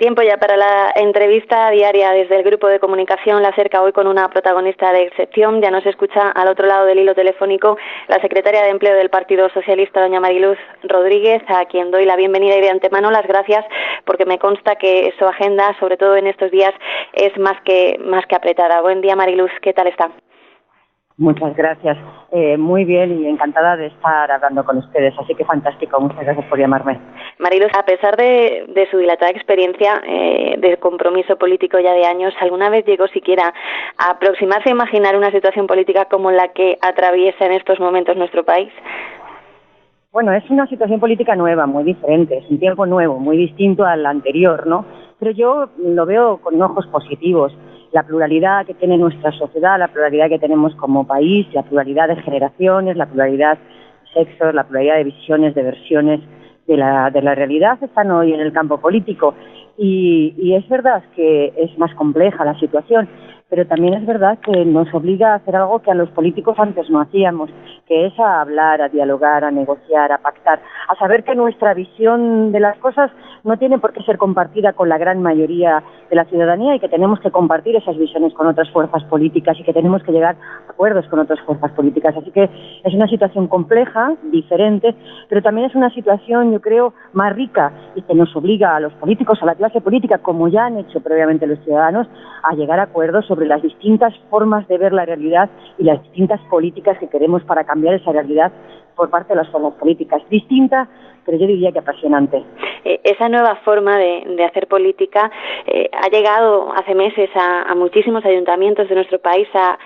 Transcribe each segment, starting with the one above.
tiempo ya para la entrevista diaria desde el grupo de comunicación La Cerca, hoy con una protagonista de excepción. Ya nos escucha al otro lado del hilo telefónico la secretaria de Empleo del Partido Socialista, doña Mariluz Rodríguez, a quien doy la bienvenida y de antemano las gracias, porque me consta que su agenda, sobre todo en estos días, es más que apretada. Buen día, Mariluz, ¿qué tal está? Muchas gracias. Muy bien y encantada de estar hablando con ustedes, así que fantástico. Muchas gracias por llamarme. Mariluz, a pesar de su dilatada experiencia de compromiso político ya de años, ¿alguna vez llegó siquiera a aproximarse a imaginar una situación política como la que atraviesa en estos momentos nuestro país? Bueno, es una situación política nueva, muy diferente, es un tiempo nuevo, muy distinto al anterior, ¿no? Pero yo lo veo con ojos positivos. La pluralidad que tiene nuestra sociedad, la pluralidad que tenemos como país, la pluralidad de generaciones, la pluralidad de sexos, la pluralidad de visiones, de versiones de la realidad están hoy en el campo político. Y es verdad que es más compleja la situación, pero también es verdad que nos obliga a hacer algo que a los políticos antes no hacíamos, que es a hablar, a dialogar, a negociar, a pactar, a saber que nuestra visión de las cosas no tiene por qué ser compartida con la gran mayoría de la ciudadanía y que tenemos que compartir esas visiones con otras fuerzas políticas y que tenemos que llegar a acuerdos con otras fuerzas políticas. Así que es una situación compleja, diferente, pero también es una situación, yo creo, más rica y que nos obliga a los políticos, a la clase política, como ya han hecho previamente los ciudadanos, a llegar a acuerdos sobre las distintas formas de ver la realidad y las distintas políticas que queremos para cambiar esa realidad por parte de las formas políticas. Distinta, pero yo diría que apasionante. Esa nueva forma de hacer política ha llegado hace meses a muchísimos ayuntamientos de nuestro país, a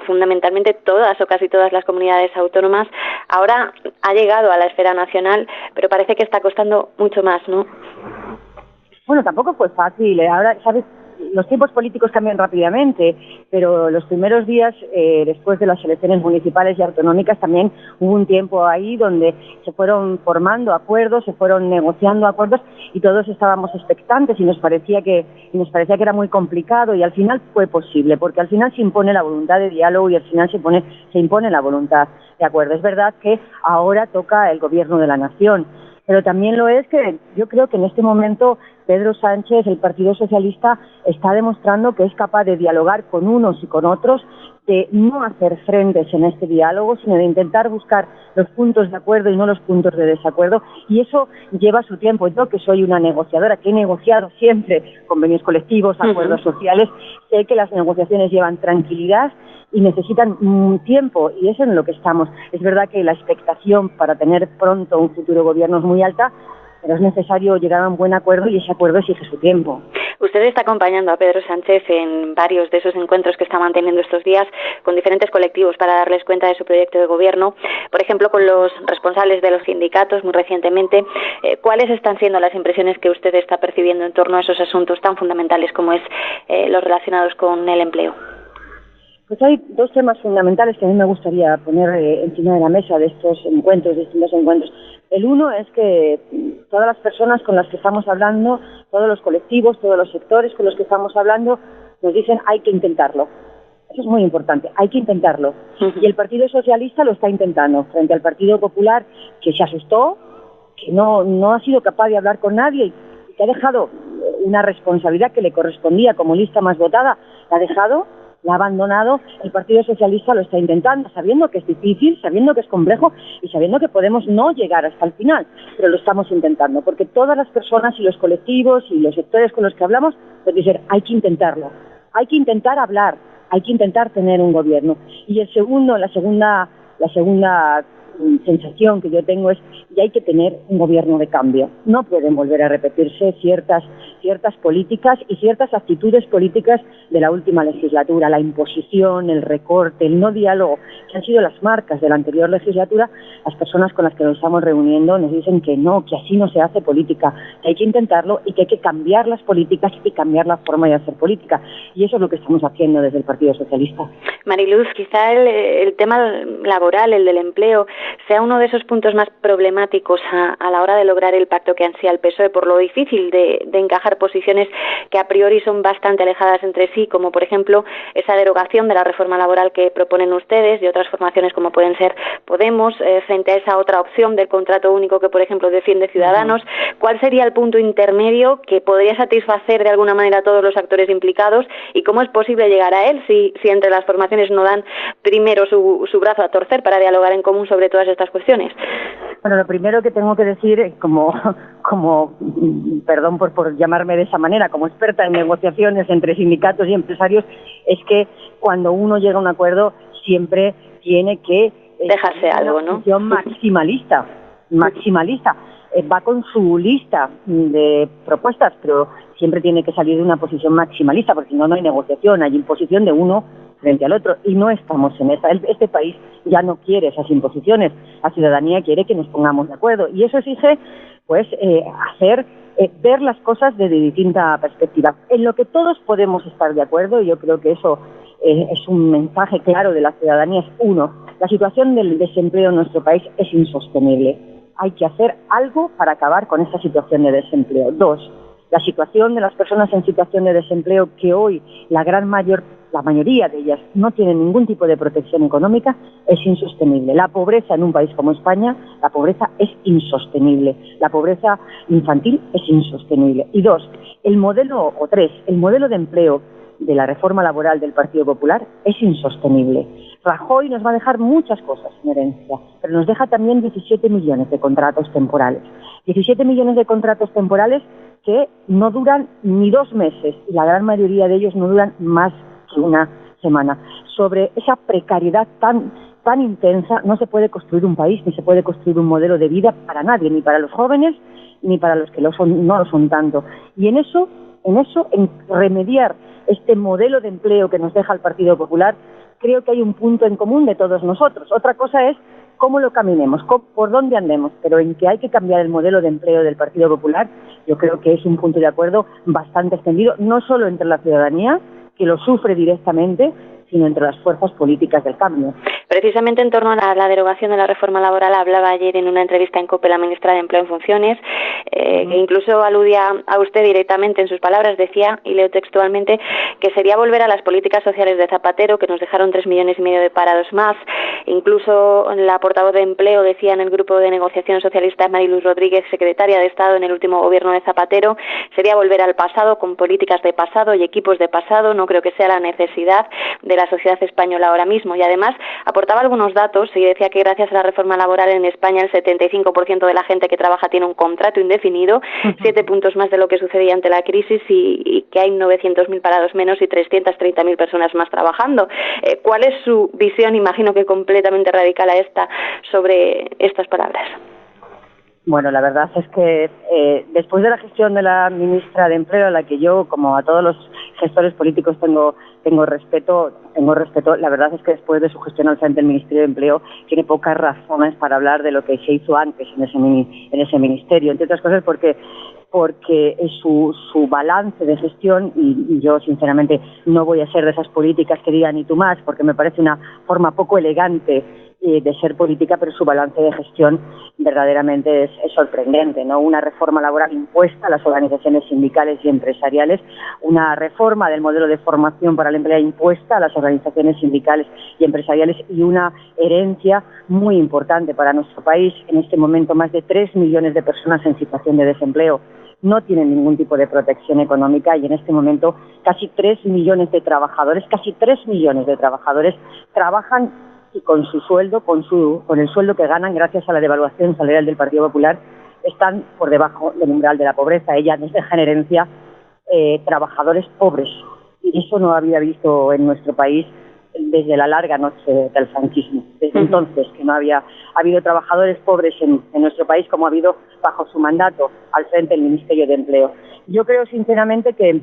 fundamentalmente todas o casi todas las comunidades autónomas. Ahora ha llegado a la esfera nacional, pero parece que está costando mucho más, ¿no? Bueno, tampoco fue fácil. Ahora, ¿sabes? Los tiempos políticos cambian rápidamente, pero los primeros días, después de las elecciones municipales y autonómicas, también hubo un tiempo ahí donde se fueron formando acuerdos, se fueron negociando acuerdos y todos estábamos expectantes y nos parecía que era muy complicado y al final fue posible, porque al final se impone la voluntad de diálogo y al final se impone la voluntad de acuerdo. Es verdad que ahora toca el gobierno de la nación, pero también lo es que yo creo que en este momento Pedro Sánchez, el Partido Socialista, está demostrando que es capaz de dialogar con unos y con otros, de no hacer frentes en este diálogo, sino de intentar buscar los puntos de acuerdo y no los puntos de desacuerdo, y eso lleva su tiempo. Yo, que soy una negociadora, que he negociado siempre convenios colectivos, acuerdos sociales, sé que las negociaciones llevan tranquilidad y necesitan tiempo, y eso es en lo que estamos. Es verdad que la expectación para tener pronto un futuro gobierno es muy alta, pero es necesario llegar a un buen acuerdo y ese acuerdo exige su tiempo. Usted está acompañando a Pedro Sánchez en varios de esos encuentros que está manteniendo estos días con diferentes colectivos para darles cuenta de su proyecto de gobierno, por ejemplo con los responsables de los sindicatos muy recientemente. ¿Cuáles están siendo las impresiones que usted está percibiendo en torno a esos asuntos tan fundamentales como es los relacionados con el empleo? Pues hay dos temas fundamentales que a mí me gustaría poner encima de la mesa de estos encuentros, distintos encuentros. El uno es que todas las personas con las que estamos hablando, todos los colectivos, todos los sectores con los que estamos hablando, nos dicen hay que intentarlo. Eso es muy importante, hay que intentarlo. Y el Partido Socialista lo está intentando, frente al Partido Popular, que se asustó, que no ha sido capaz de hablar con nadie y que ha dejado una responsabilidad que le correspondía como lista más votada, la ha dejado, la ha abandonado. El Partido Socialista lo está intentando, sabiendo que es difícil, sabiendo que es complejo y sabiendo que podemos no llegar hasta el final, pero lo estamos intentando, porque todas las personas y los colectivos y los sectores con los que hablamos nos dicen hay que intentarlo, hay que intentar hablar, hay que intentar tener un gobierno. Y la segunda sensación que yo tengo es que hay que tener un gobierno de cambio. No pueden volver a repetirse ciertas políticas y ciertas actitudes políticas de la última legislatura, la imposición, el recorte, el no diálogo, que han sido las marcas de la anterior legislatura. Las personas con las que nos estamos reuniendo nos dicen que no, que así no se hace política, que hay que intentarlo y que hay que cambiar las políticas y cambiar la forma de hacer política. Y eso es lo que estamos haciendo desde el Partido Socialista. Mariluz, quizá el tema laboral, el del empleo, sea uno de esos puntos más problemáticos a la hora de lograr el pacto que ansía el PSOE, por lo difícil de encajar posiciones que a priori son bastante alejadas entre sí, como por ejemplo esa derogación de la reforma laboral que proponen ustedes y otras formaciones como pueden ser Podemos, frente a esa otra opción del contrato único que, por ejemplo, defiende Ciudadanos. ¿Cuál sería el punto intermedio que podría satisfacer de alguna manera a todos los actores implicados y cómo es posible llegar a él si entre las formaciones no dan primero su brazo a torcer para dialogar en común sobre todas estas cuestiones? Bueno, lo primero que tengo que decir, como perdón por llamarme de esa manera, como experta en negociaciones entre sindicatos y empresarios, es que cuando uno llega a un acuerdo siempre tiene que dejarse algo, ¿no? Maximalista. Va con su lista de propuestas, pero siempre tiene que salir de una posición maximalista, porque si no, no hay negociación, hay imposición de uno frente al otro, y no estamos en esa. Este país ya no quiere esas imposiciones, la ciudadanía quiere que nos pongamos de acuerdo, y eso exige, pues, ver las cosas desde distinta perspectiva. En lo que todos podemos estar de acuerdo, y yo creo que eso es un mensaje claro de la ciudadanía, es uno, la situación del desempleo en nuestro país es insostenible. Hay que hacer algo para acabar con esta situación de desempleo. Dos, la situación de las personas en situación de desempleo, que hoy la mayoría de ellas no tienen ningún tipo de protección económica, es insostenible. La pobreza en un país como España, la pobreza es insostenible. La pobreza infantil es insostenible. Y dos, el modelo de empleo de la reforma laboral del Partido Popular es insostenible. Rajoy nos va a dejar muchas cosas en herencia, pero nos deja también 17 millones de contratos temporales. 17 millones de contratos temporales que no duran ni 2 meses, y la gran mayoría de ellos no duran más que una semana. Sobre esa precariedad tan intensa no se puede construir un país, ni se puede construir un modelo de vida para nadie, ni para los jóvenes, ni para los que no lo son tanto. Y en remediar este modelo de empleo que nos deja el Partido Popular, creo que hay un punto en común de todos nosotros. Otra cosa es cómo lo caminemos, por dónde andemos, pero en que hay que cambiar el modelo de empleo del Partido Popular, yo creo que es un punto de acuerdo bastante extendido, no solo entre la ciudadanía, que lo sufre directamente, sino entre las fuerzas políticas del cambio. Precisamente en torno a la derogación de la reforma laboral hablaba ayer en una entrevista en COPE la ministra de Empleo en funciones, que incluso aludía a usted directamente en sus palabras, decía, y leo textualmente, que sería volver a las políticas sociales de Zapatero, que nos dejaron 3,5 millones de parados más. Incluso la portavoz de Empleo decía en el grupo de negociación socialista, Mariluz Rodríguez, secretaria de Estado en el último gobierno de Zapatero, sería volver al pasado con políticas de pasado y equipos de pasado. No creo que sea la necesidad de la sociedad española ahora mismo. Y además aportaba algunos datos y decía que gracias a la reforma laboral en España el 75% de la gente que trabaja tiene un contrato indefinido, 7 puntos más de lo que sucedía ante la crisis, y que hay 900.000 parados menos y 330.000 personas más trabajando. ¿Cuál es su visión, imagino que completamente radical a esta, sobre estas palabras? Bueno, la verdad es que después de la gestión de la ministra de Empleo, a la que yo, como a todos los gestores políticos, tengo respeto, la verdad es que después de su gestión al frente del Ministerio de Empleo tiene pocas razones para hablar de lo que se hizo antes en ese ministerio, entre otras cosas porque su balance de gestión, y yo sinceramente no voy a ser de esas políticas que digan ni tú más, porque me parece una forma poco elegante de ser política, pero su balance de gestión verdaderamente es sorprendente, ¿no? Una reforma laboral impuesta a las organizaciones sindicales y empresariales, una reforma del modelo de formación para el empleo impuesta a las organizaciones sindicales y empresariales, y una herencia muy importante para nuestro país. En este momento más de 3 millones de personas en situación de desempleo no tienen ningún tipo de protección económica, y en este momento casi 3 millones de trabajadores trabajan y con su sueldo, con el sueldo que ganan gracias a la devaluación salarial del Partido Popular, están por debajo del umbral de la pobreza. Ella nos deja en herencia trabajadores pobres, y eso no había visto en nuestro país desde la larga noche del franquismo. Desde entonces que no había habido trabajadores pobres en nuestro país como ha habido bajo su mandato al frente del Ministerio de Empleo. Yo creo sinceramente que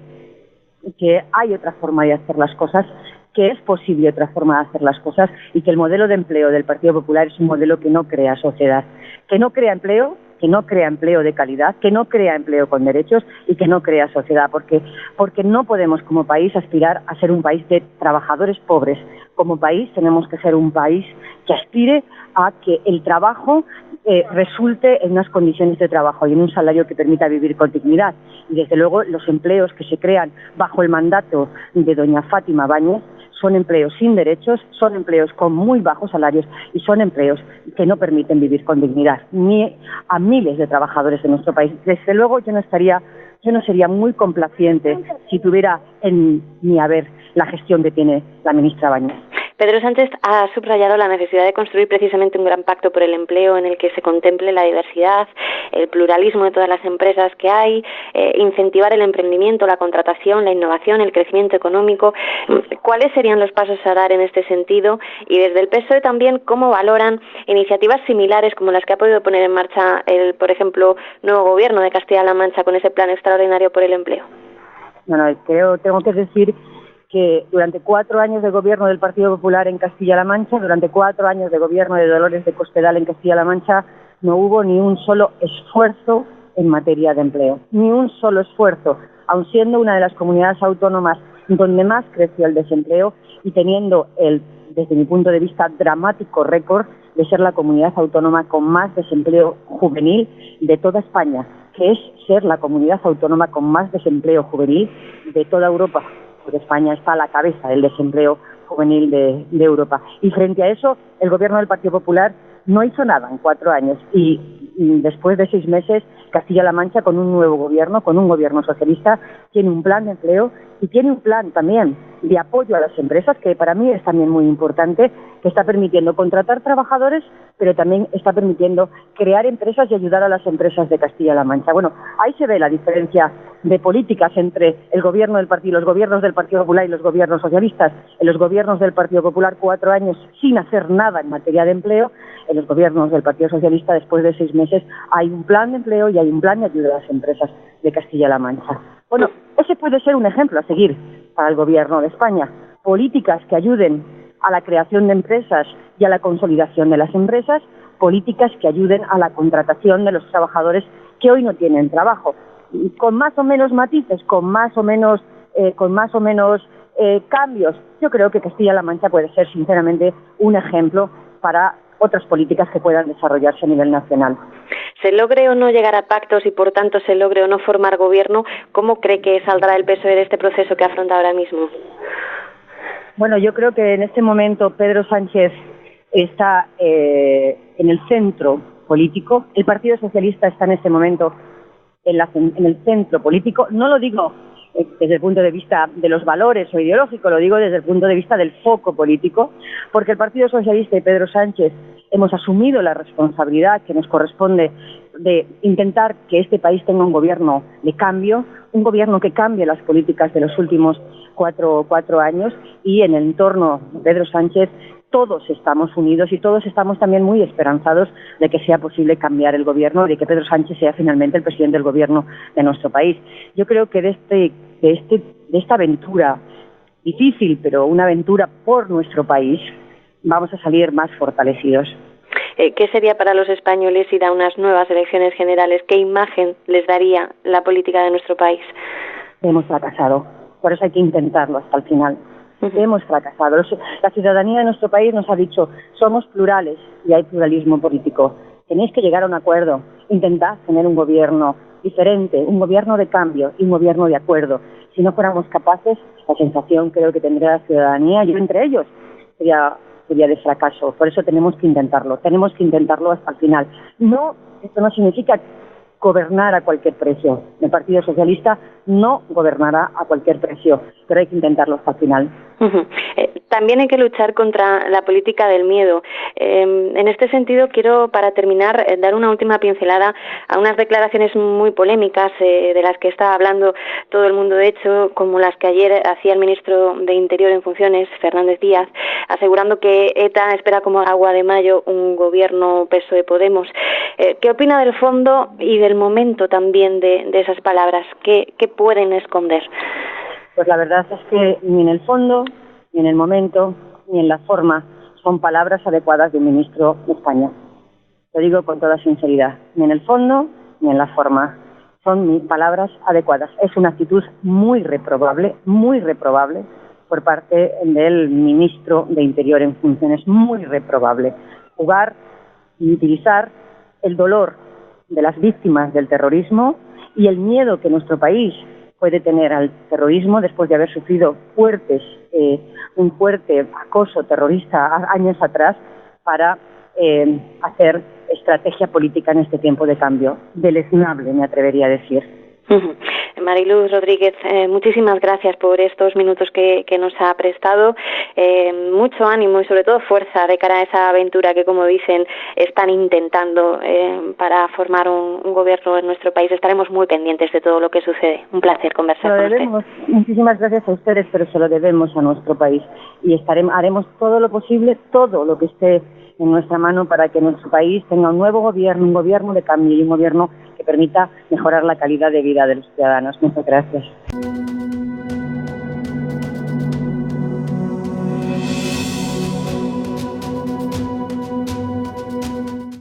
hay otra forma de hacer las cosas, que es posible otra forma de hacer las cosas, y que el modelo de empleo del Partido Popular es un modelo que no crea sociedad, que no crea empleo de calidad, que no crea empleo con derechos y que no crea sociedad, porque no podemos como país aspirar a ser un país de trabajadores pobres. Como país tenemos que ser un país que aspire a que el trabajo resulte en unas condiciones de trabajo y en un salario que permita vivir con dignidad. Y desde luego los empleos que se crean bajo el mandato de doña Fátima Báñez son empleos sin derechos, son empleos con muy bajos salarios y son empleos que no permiten vivir con dignidad ni a miles de trabajadores de nuestro país. Desde luego yo no sería muy complaciente si tuviera en mi haber la gestión que tiene la ministra Báñez. Pedro Sánchez ha subrayado la necesidad de construir precisamente un gran pacto por el empleo en el que se contemple la diversidad, el pluralismo de todas las empresas que hay, incentivar el emprendimiento, la contratación, la innovación, el crecimiento económico. ¿Cuáles serían los pasos a dar en este sentido? Y desde el PSOE también, ¿cómo valoran iniciativas similares como las que ha podido poner en marcha el, por ejemplo, nuevo gobierno de Castilla-La Mancha con ese plan extraordinario por el empleo? Bueno, tengo que decir que durante 4 años de gobierno del Partido Popular en Castilla-La Mancha, durante 4 años de gobierno de Dolores de Cospedal en Castilla-La Mancha, no hubo ni un solo esfuerzo en materia de empleo, ni un solo esfuerzo, aun siendo una de las comunidades autónomas donde más creció el desempleo y teniendo desde mi punto de vista, dramático récord de ser la comunidad autónoma con más desempleo juvenil de toda España, que es ser la comunidad autónoma con más desempleo juvenil de toda Europa, porque España está a la cabeza del desempleo juvenil de Europa. Y frente a eso, el gobierno del Partido Popular no hizo nada en 4 años y después de 6 meses, Castilla-La Mancha, con un nuevo gobierno, con un gobierno socialista, tiene un plan de empleo y tiene un plan también de apoyo a las empresas, que para mí es también muy importante, que está permitiendo contratar trabajadores, pero también está permitiendo crear empresas y ayudar a las empresas de Castilla-La Mancha. Bueno, ahí se ve la diferencia de políticas entre los gobiernos del Partido Popular y los gobiernos socialistas. En los gobiernos del Partido Popular 4 años sin hacer nada en materia de empleo, en los gobiernos del Partido Socialista después de 6 meses hay un plan de empleo y hay un plan de ayuda a las empresas de Castilla-La Mancha. Bueno, ese puede ser un ejemplo a seguir para el gobierno de España. Políticas que ayuden a la creación de empresas y a la consolidación de las empresas, políticas que ayuden a la contratación de los trabajadores que hoy no tienen trabajo. Con más o menos matices, con más o menos cambios, yo creo que Castilla-La Mancha puede ser sinceramente un ejemplo para otras políticas que puedan desarrollarse a nivel nacional. Se logre o no llegar a pactos y por tanto se logre o no formar gobierno, ¿cómo cree que saldrá el PSOE de este proceso que afronta ahora mismo? Bueno, yo creo que en este momento Pedro Sánchez está en el centro político. El Partido Socialista está en este momento en el centro político. No lo digo desde el punto de vista de los valores o ideológico, lo digo desde el punto de vista del foco político, porque el Partido Socialista y Pedro Sánchez hemos asumido la responsabilidad que nos corresponde de intentar que este país tenga un gobierno de cambio, un gobierno que cambie las políticas de los últimos cuatro años, y en el entorno de Pedro Sánchez todos estamos unidos y todos estamos también muy esperanzados de que sea posible cambiar el gobierno y de que Pedro Sánchez sea finalmente el presidente del gobierno de nuestro país. Yo creo que de esta aventura difícil, pero una aventura por nuestro país, vamos a salir más fortalecidos. ¿Qué sería para los españoles ir a unas nuevas elecciones generales? ¿Qué imagen les daría la política de nuestro país? Hemos fracasado, por eso hay que intentarlo hasta el final. Hemos fracasado. La ciudadanía de nuestro país nos ha dicho, somos plurales y hay pluralismo político. Tenéis que llegar a un acuerdo, intentad tener un gobierno diferente, un gobierno de cambio y un gobierno de acuerdo. Si no fuéramos capaces, la sensación creo que tendría la ciudadanía, yo entre ellos, sería de fracaso. Por eso tenemos que intentarlo hasta el final. Esto no significa gobernar a cualquier precio. El Partido Socialista no gobernará a cualquier precio, pero hay que intentarlo hasta el final. También hay que luchar contra la política del miedo. En este sentido, quiero, para terminar, dar una última pincelada a unas declaraciones muy polémicas de las que está hablando todo el mundo, de hecho, como las que ayer hacía el ministro de Interior en funciones, Fernández Díaz, asegurando que ETA espera como agua de mayo un gobierno PSOE-Podemos. ¿Qué opina del fondo y del momento también de esas palabras? ¿Qué pueden esconder? Pues la verdad es que ni en el fondo, ni en el momento, ni en la forma son palabras adecuadas de un ministro de España. Lo digo con toda sinceridad. Ni en el fondo, ni en la forma son palabras adecuadas. Es una actitud muy reprobable por parte del ministro de Interior en funciones, muy reprobable. Jugar y utilizar el dolor de las víctimas del terrorismo y el miedo que nuestro país puede tener al terrorismo después de haber sufrido un fuerte acoso terrorista años atrás, para hacer estrategia política en este tiempo de cambio. Deleznable, me atrevería a decir. Mariluz Rodríguez, muchísimas gracias por estos minutos que nos ha prestado. Mucho ánimo y sobre todo fuerza de cara a esa aventura que, como dicen, están intentando para formar un gobierno en nuestro país. Estaremos muy pendientes de todo lo que sucede. Un placer conversar con usted. Muchísimas gracias a ustedes, pero se lo debemos a nuestro país y haremos todo lo posible, todo lo que esté en nuestra mano para que nuestro país tenga un nuevo gobierno, un gobierno de cambio y un gobierno que permita mejorar la calidad de vida de los ciudadanos. Muchas gracias.